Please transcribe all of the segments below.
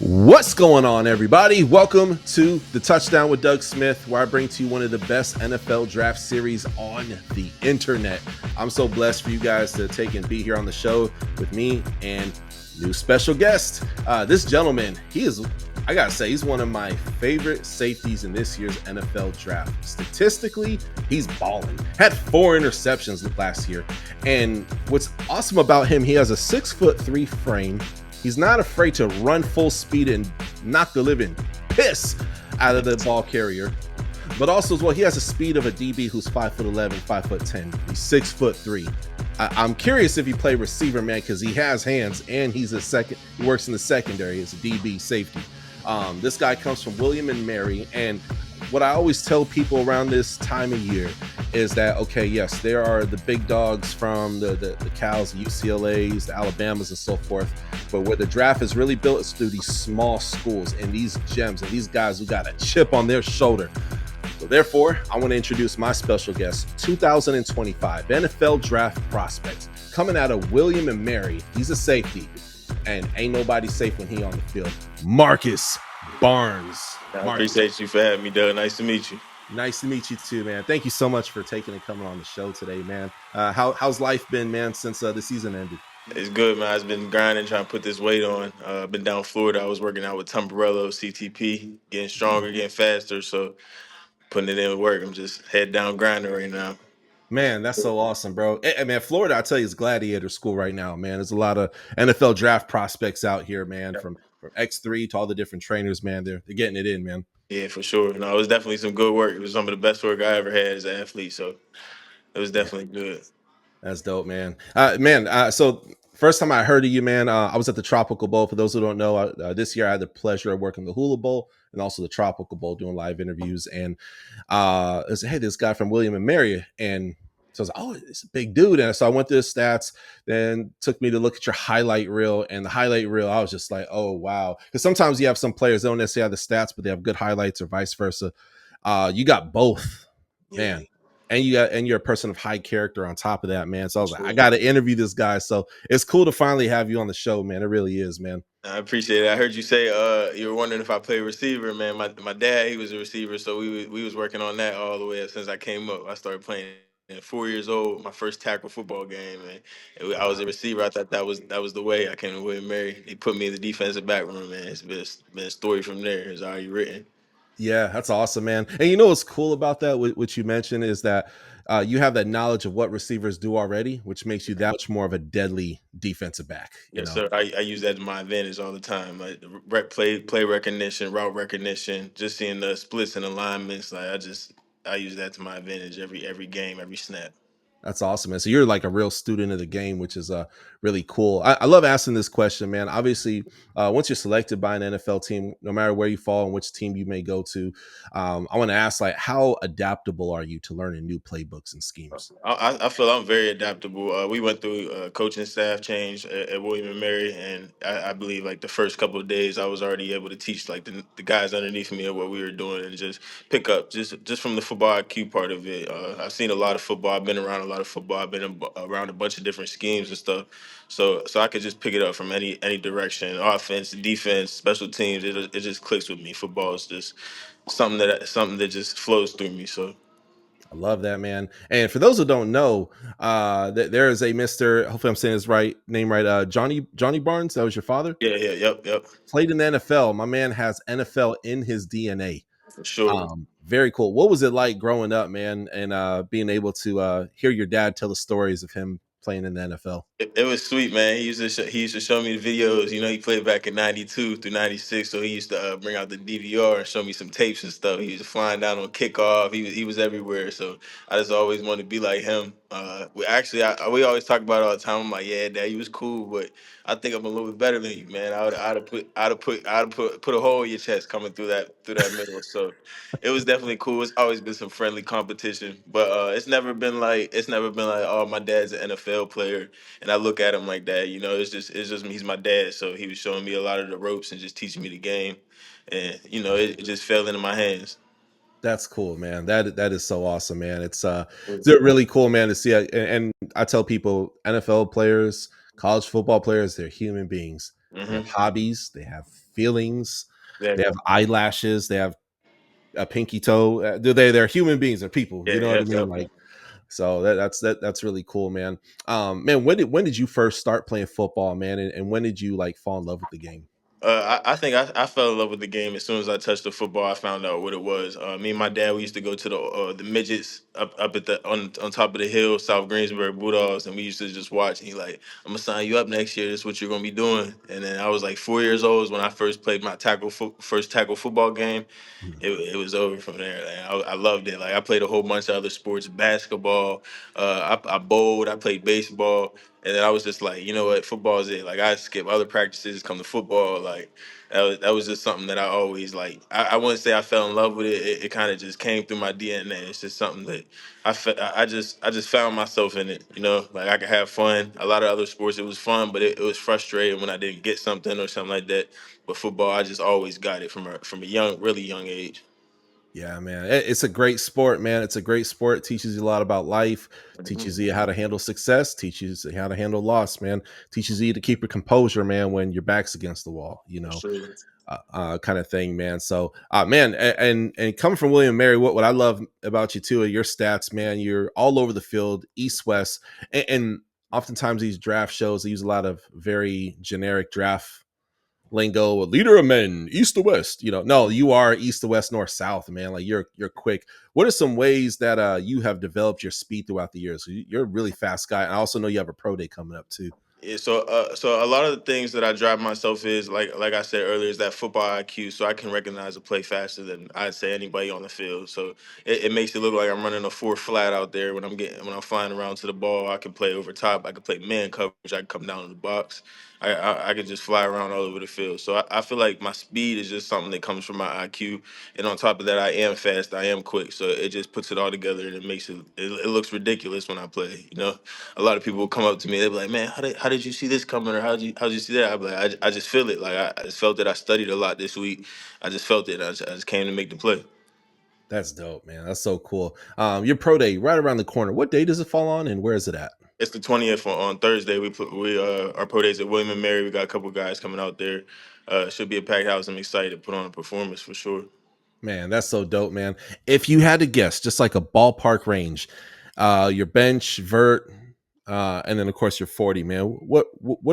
What's going on, everybody? Welcome to the Touchdown with Doug Smith, where I bring to you one of the best NFL draft series on the internet. I'm so blessed for you guys to take and be here on the show with me and new special guest. This gentleman, I gotta say, he's one of my favorite safeties in this year's NFL draft. Statistically, he's balling. Had 4 interceptions last year. And what's awesome about him, he has a 6'3" frame. He's not afraid to run full speed and knock the living piss out of the ball carrier. But also as well, he has a speed of a DB who's 5'11", 5'10". He's 6'3". I'm curious if he played receiver, man, because he has hands and he works in the secondary as a DB safety. This guy comes from William and Mary, and what I always tell people around this time of year is that, okay, yes, there are the big dogs from the Cals, the UCLAs, the Alabamas, and so forth. But where the draft is really built is through these small schools and these gems and these guys who got a chip on their shoulder. So therefore, I want to introduce my special guest, 2025 NFL draft prospect, coming out of William and Mary. He's a safety, and ain't nobody safe when he on the field. Marcus Barnes. I appreciate you for having me, Doug. Nice to meet you. Nice to meet you too, man. Thank you so much for taking and coming on the show today, man. How's life been, man, since the season ended? It's good, man. I've been grinding, trying to put this weight on. I've been down in Florida. I was working out with Tom Barello, CTP, getting stronger, getting faster. So putting it in work. I'm just head down grinding right now. Man, that's so awesome, bro. Hey, man, Florida, I tell you, is gladiator school right now, man. There's a lot of NFL draft prospects out here, man, from X3 to all the different trainers, man. They're getting it in, man. Yeah, for sure. No, it was definitely some good work. It was some of the best work I ever had as an athlete. So it was definitely good. That's dope, man. So first time I heard of you, man, I was at the Tropical Bowl. For those who don't know, this year I had the pleasure of working the Hula Bowl and also the Tropical Bowl, doing live interviews. And I said, hey, this guy from William and Mary, and so I was like, oh, it's a big dude. And so I went to his stats, then took me to look at your highlight reel. And the highlight reel, I was just like, oh, wow. Because sometimes you have some players, they don't necessarily have the stats, but they have good highlights or vice versa. You got both, man. Yeah. And you're a person of high character on top of that, man. So I was like, I got to interview this guy. So it's cool to finally have you on the show, man. It really is, man. I appreciate it. I heard you say you were wondering if I play receiver, man. My dad, he was a receiver, so we was working on that all the way up since I came up. I started playing at 4 years old, my first tackle football game, man. I was a receiver. I thought that was the way. I came to William Mary. They put me in the defensive back room, man. It's been a story from there. It's already written. Yeah, that's awesome, man. And you know what's cool about that, which you mentioned, is that you have that knowledge of what receivers do already, which makes you that much more of a deadly defensive back. Yes, sir. I use that to my advantage all the time. Like play recognition, route recognition, just seeing the splits and alignments. I use that to my advantage every game, every snap. That's awesome, man. So you're like a real student of the game, which is really cool. I love asking this question, man. Obviously, once you're selected by an NFL team, no matter where you fall and which team you may go to, I want to ask, like, how adaptable are you to learning new playbooks and schemes? I feel I'm very adaptable. We went through a coaching staff change at William and Mary, and I believe like the first couple of days, I was already able to teach like the guys underneath me of what we were doing and just pick up just from the football IQ part of it. I've seen a lot of football. I've been around a lot of football. I've been around a bunch of different schemes and stuff. So I could just pick it up from any direction, offense, defense, special teams. It just clicks with me. Football is just something that just flows through me. So. I love that, man. And for those who don't know, there is a Mr. Hopefully I'm saying his name right. Johnny Barnes. That was your father. Yeah, yep, Played in the NFL. My man has NFL in his DNA. for sure. Very cool. What was it like growing up, man, and being able to hear your dad tell the stories of him playing in the NFL? It was sweet, man. He used to show me the videos. You know, he played back in '92 through '96, so he used to bring out the DVR and show me some tapes and stuff. He was flying down on kickoff. He was everywhere. So I just always wanted to be like him. We always talk about it all the time. I'm like, yeah, Dad, you was cool, but I think I'm a little bit better than you, man. I'd have put a hole in your chest coming through that middle. So it was definitely cool. It's always been some friendly competition, but it's never been like, oh, my dad's an NFL player and I look at him like that. You know, it's just he's my dad, so he was showing me a lot of the ropes and just teaching me the game, and it just fell into my hands. That's cool, man. That is so awesome, man. It's really cool, man, to see. And I tell people, NFL players, college football players, they're human beings. They Hmm. have hobbies, they have feelings, Yeah, they have eyelashes, they have a pinky toe. They're human beings, they're people. yeah, You know what yeah, I mean? definitely. Like, so that's really cool, man. Man, when did you first start playing football, man? And when did you like fall in love with the game? I think I fell in love with the game as soon as I touched the football. I found out what it was. Me and my dad, we used to go to the midgets up at the on top of the hill, South Greensburg Bulldogs, and we used to just watch. And he like, I'm gonna sign you up next year. This is what you're gonna be doing. And then I was like 4 years old when I first played my first tackle football game. Mhm. It was over from there. Like, I loved it. Like I played a whole bunch of other sports, basketball. I bowled. I played baseball, and then I was just like, you know what, football is it. Like I skip other practices, come to football. Like that was just something that I always like. I wouldn't say I fell in love with it. It kind of just came through my DNA. It's just something that I just found myself in it. You know, like I could have fun. A lot of other sports, it was fun, but it was frustrating when I didn't get something or something like that. But football, I just always got it from a young, really young age. Yeah, man. It's a great sport, man. It's a great sport. It teaches you a lot about life, teaches Mhm. you how to handle success, teaches you how to handle loss, man. Teaches you to keep your composure, man, when your back's against the wall, For sure. kind of thing, man. So, man, and coming from William Mary, what I love about you too are your stats, man. You're all over the field, east west, and oftentimes these draft shows they use a lot of very generic draft lingo, a leader of men, east to west. No, you are east to west, north south, man. Like you're quick. What are some ways that you have developed your speed throughout the years? So you're a really fast guy. I also know you have a pro day coming up too. Yeah, so a lot of the things that I drive myself is like I said earlier is that football IQ, so I can recognize a play faster than I'd say anybody on the field. So it makes it look like I'm running a four flat out there when I'm flying around to the ball. I can play over top. I can play man coverage. I can come down to the box. I can just fly around all over the field. So I feel like my speed is just something that comes from my IQ, and on top of that, I am fast. I am quick. So it just puts it all together, and it makes it looks ridiculous when I play. You know, a lot of people will come up to me. They'll be like, "Man, how did you see this coming? Or how did you see that?" I'm like, I just feel it. Like I just felt it. I studied a lot this week. I just felt it. I just came to make the play. That's dope, man. That's so cool. Your pro day right around the corner. What day does it fall on, and where is it at? It's the 20th on Thursday. We our pro days at William and Mary. We got a couple guys coming out there. Should be a packed house. I'm excited to put on a performance for sure. Man, that's so dope, man. If you had to guess, just like a ballpark range, your bench, vert, and then of course your 40, man. What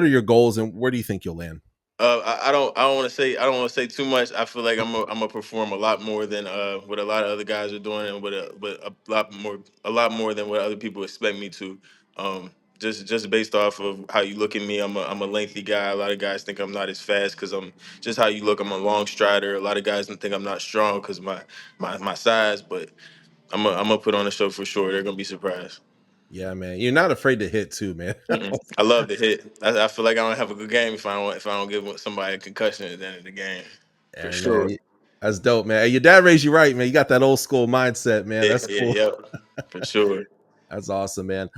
are your goals, and where do you think you'll land? I don't want to say too much. I feel like I'm gonna perform a lot more than what a lot of other guys are doing, and a lot more than what other people expect me to. Just based off of how you look at me, I'm a lengthy guy. A lot of guys think I'm not as fast because I'm just how you look. I'm a long strider. A lot of guys think I'm not strong because my size, but I'm gonna put on a show for sure. They're gonna be surprised. Yeah, man. You're not afraid to hit too, man. Mm-mm. I love to hit. I feel like I don't have a good game if I don't give somebody a concussion at the end of the game. For And man, sure. that's dope, man. Hey, your dad raised you right, man. You got that old school mindset, man. Yeah, That's yeah, cool. yep. For sure. That's awesome, man.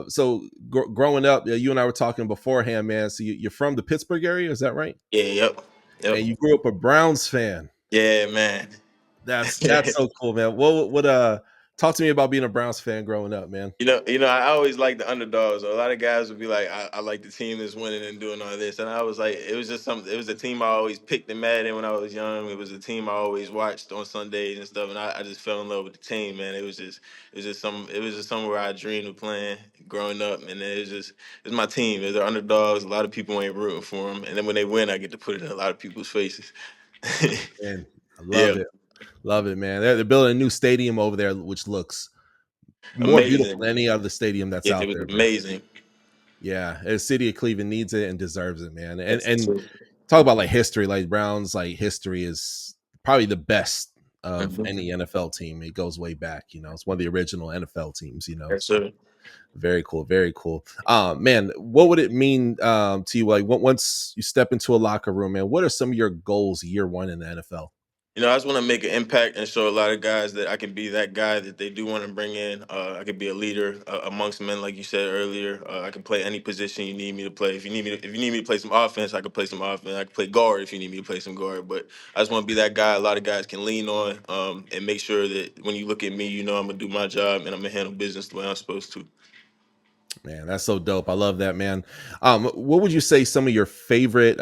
So growing up, you and I were talking beforehand, man. So you're from the Pittsburgh area, is that right? Yeah, yep. Yep. And you grew up a Browns fan. Yeah, man. That's so cool, man. What talk to me about being a Browns fan growing up, man. I always like the underdogs. A lot of guys would be like, I like the team that's winning and doing all this. And I was like, it was just something, it was a team I always picked and mad in when I was young. It was a team I always watched on Sundays and stuff. And I just fell in love with the team, man. It was just somewhere I dreamed of playing growing up. And it's my team. They're underdogs. A lot of people ain't rooting for them. And then when they win, I get to put it in a lot of people's faces. Man, I love Yeah. it. Love it, man. They're building a new stadium over there, which looks more beautiful Amazing. than any other stadium that's Yeah, it out was there, bro. amazing. Yeah, the city of Cleveland needs it and deserves it, man. And That's and talk about like history, like Browns, like history is probably the best of Mhm. any NFL team. It goes way back, it's one of the original NFL teams, Yes, sir. Very cool, very cool. Man, what would it mean to you like once you step into a locker room, man? What are some of your goals year one in the NFL? I just want to make an impact and show a lot of guys that I can be that guy that they do want to bring in. I could be a leader amongst men, like you said earlier. I can play any position you need me to play. If you need me to play some offense, I can play some offense. I can play guard if you need me to play some guard. But I just want to be that guy a lot of guys can lean on, and make sure that when you look at me, I'm gonna do my job and I'm gonna handle business the way I'm supposed to. Man, that's so dope. I love that, man. What would you say some of your favorite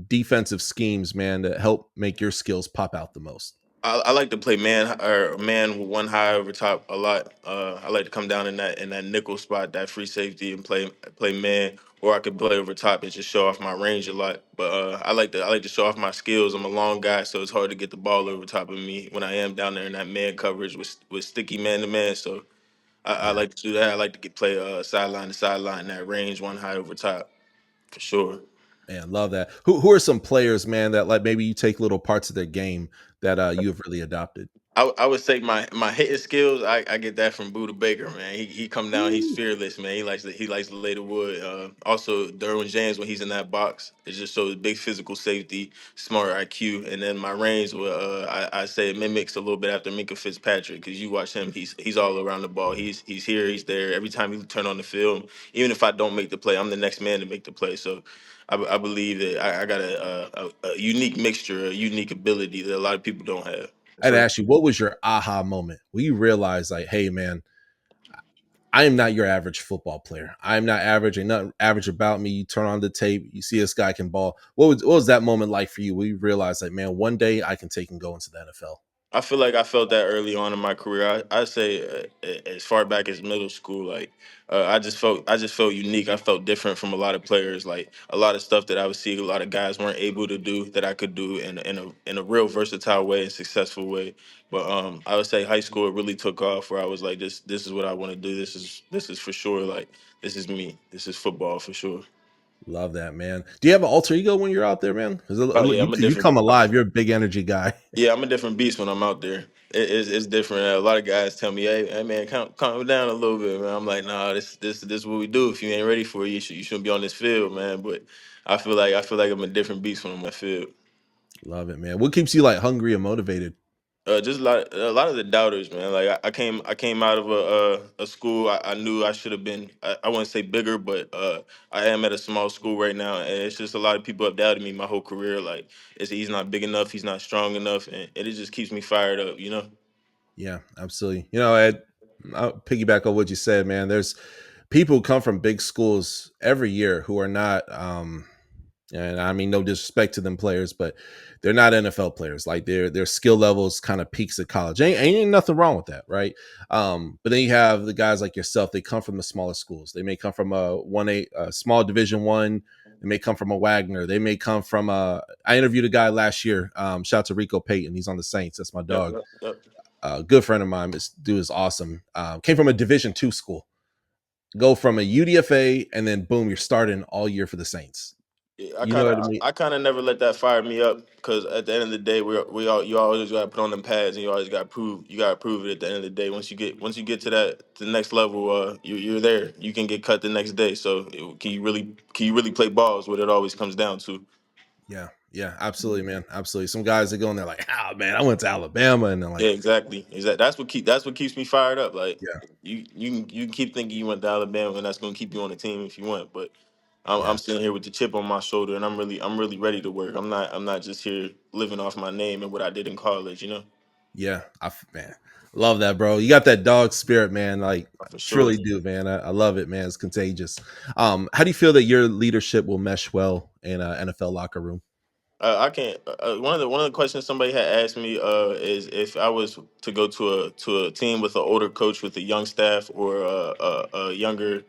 defensive schemes, man, that help make your skills pop out the most? I like to play man with one high over top a lot. I like to come down in that nickel spot, that free safety, and play man, or I could play over top and just show off my range a lot. But I like to show off my skills. I'm a long guy, so it's hard to get the ball over top of me when I am down there in that man coverage with sticky man to man. So I Yeah, like to do that. I like to play sideline to sideline, that range one high over top for sure. man, love that. Who are some players, man, that like maybe you take little parts of their game that you have really adopted? I would say my hitting skills. I get that from Buda Baker, man. He come down. He's Ooh, fearless, man. He likes to lay the wood. Also, Derwin James when he's in that box, it just shows big physical safety, smart IQ, and then my range. I say it mimics a little bit after Minka Fitzpatrick because you watch him. He's all around the ball. He's here. He's there. Every time he turn on the field, even if I don't make the play, I'm the next man to make the play. So. I believe that I got a unique mixture, a unique ability that a lot of people don't have. I'd So ask you, what was your aha moment where you realize, like, hey, man, I am not your average football player. I'm not average. Ain't nothing average about me. You turn on the tape, you see this guy can ball. What was that moment like for you where you realized, like, man, one day I can take and go into the NFL? I feel like I felt that early on in my career. I say as far back as middle school, like I just felt unique. I felt different from a lot of players. Like a lot of stuff that I would see, a lot of guys weren't able to do that I could do in a real versatile way and successful way. But I would say high school it really took off where I was like this is what I want to do. This is for sure. Like this is me. This is football for sure. Love that, man. Do you have an alter ego when you're out there, man? Because Oh yeah, you come alive. You're a big energy guy. yeah, I'm a different beast when I'm out there. It's different. A lot of guys tell me, hey man, calm down a little bit, man." I'm like, "Nah, this is what we do. If you ain't ready for it, you shouldn't be on this field, man." But I feel like I'm a different beast when I'm on the field. Love it, man. What keeps you like hungry and motivated? Just a lot of the doubters, man. Like I came out of a school I knew I should have been. I wouldn't say bigger, but I am at a small school right now, and it's just a lot of people have doubted me my whole career. Like, he's not big enough, he's not strong enough, and it just keeps me fired up, you know. Yeah, absolutely. I'll piggyback on what you said, man. There's people who come from big schools every year who are not and I mean no disrespect to them players, but they're not NFL players. Like their skill levels kind of peaks at college. Ain't nothing wrong with that, right? But then you have the guys like yourself, they come from the smaller schools. They may come from a 1A small division 1. They may come from a Wagner. They may come from a I interviewed a guy last year. Shout out to Rico Payton. He's on the Saints. That's my Yep, dog. yep, yep. Good friend of mine. This dude is awesome. Came from a Division 2 school. Go from a UDFA and then boom, you're starting all year for the Saints. Yeah, You know what I mean? I kind of never let that fire me up because at the end of the day, we all you always got to put on them pads and you got to prove it at the end of the day. Once you get to the next level, you're there. You can get cut the next day. So can you really play balls? What it always comes down to. Yeah, yeah, absolutely, man, absolutely. Some guys that go in there like, oh man, I went to Alabama, and they're Yeah, like, exactly. That's what keeps me fired up. Like yeah, you can keep thinking you went to Alabama and that's gonna keep you on the team if you want, but. I'm yeah, sitting here with the chip on my shoulder, and I'm really ready to work. I'm not just here living off my name and what I did in college, you know. yeah. Man, love that, bro. You got that dog spirit, man. Like, For sure. truly do, man. I love it, man. It's contagious. How do you feel that your leadership will mesh well in an NFL locker room? I can't. One of the questions somebody had asked me is if I was to go to a team with an older coach with a young staff or a younger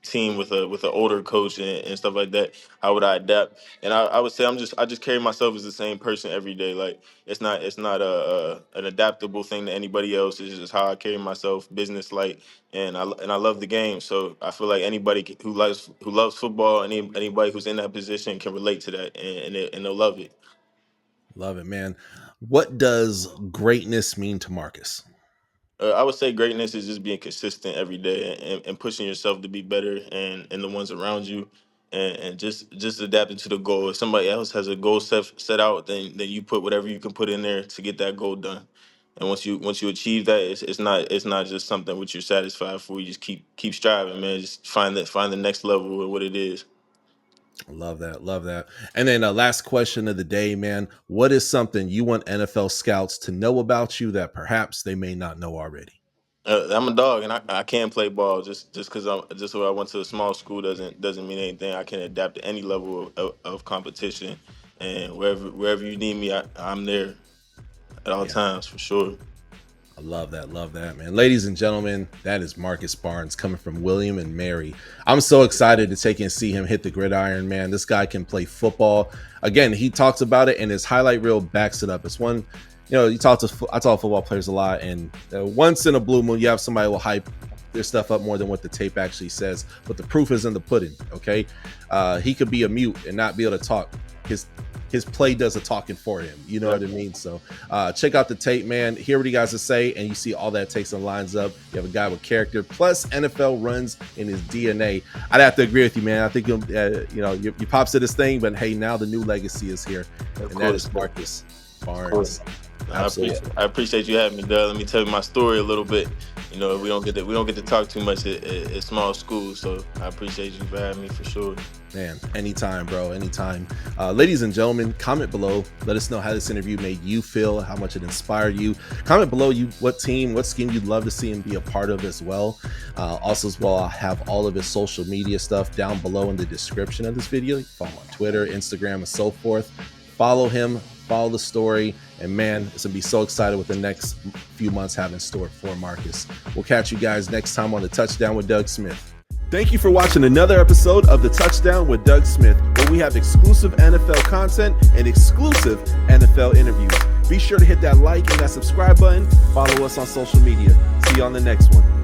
team with an older coach and stuff like that. How would I adapt? And I would say I just carry myself as the same person every day. Like it's not an adaptable thing to anybody else. It's just how I carry myself, business like, and I love the game. So I feel like who loves football, anybody who's in that position can relate to that, and they'll love it. Love it, man. What does greatness mean to Marcus? I would say greatness is just being consistent every day and pushing yourself to be better and the ones around you and just adapting to the goal. If somebody else has a goal set out, then you put whatever you can put in there to get that goal done. And once you achieve that, it's not just something which you're satisfied for. You just keep striving, man. Just find the next level of what it is. Love that. Love that. And then last question of the day, man. What is something you want NFL scouts to know about you that perhaps they may not know already? I'm a dog, and I can play ball. Just because I went to a small school doesn't mean anything. I can adapt to any level of competition, and wherever you need me, I'm there at all Yeah. times for sure. I love that, man. Ladies and gentlemen, that is Marcus Barnes coming from William and Mary. I'm so excited to take and see him hit the gridiron, man. This guy can play football. Again, he talks about it, and his highlight reel backs it up. It's one, I talk to football players a lot, and once in a blue moon, you have somebody who will hype their stuff up more than what the tape actually says. But the proof is in the pudding, okay? He could be a mute and not be able to talk. His play does the talking for him. You know what I mean? So check out the tape, man. Hear what he guys to say, and you see all that takes and lines up. You have a guy with character, plus NFL runs in his DNA. I'd have to agree with you, man. I think you pops to this thing, but hey, now the new legacy is here, and that is Marcus Barnes. I appreciate you having me, Doug. Let me tell you my story a little bit. We don't get to talk too much at small schools, so I appreciate you for having me for sure. Man, anytime, bro, anytime. Ladies and gentlemen, comment below. Let us know how this interview made you feel, how much it inspired you. Comment below what team, what scheme you'd love to see him be a part of as well. Also, I'll have all of his social media stuff down below in the description of this video. You can follow him on Twitter, Instagram, and so forth. Follow him, follow the story, and man, it's gonna be so excited with the next few months have in store for Marcus. We'll catch you guys next time on the Touchdown with Doug Smith. Thank you for watching another episode of the Touchdown with Doug Smith, where we have exclusive NFL content and exclusive NFL interviews. Be sure to hit that like and that subscribe button. Follow us on social media. See you on the next one.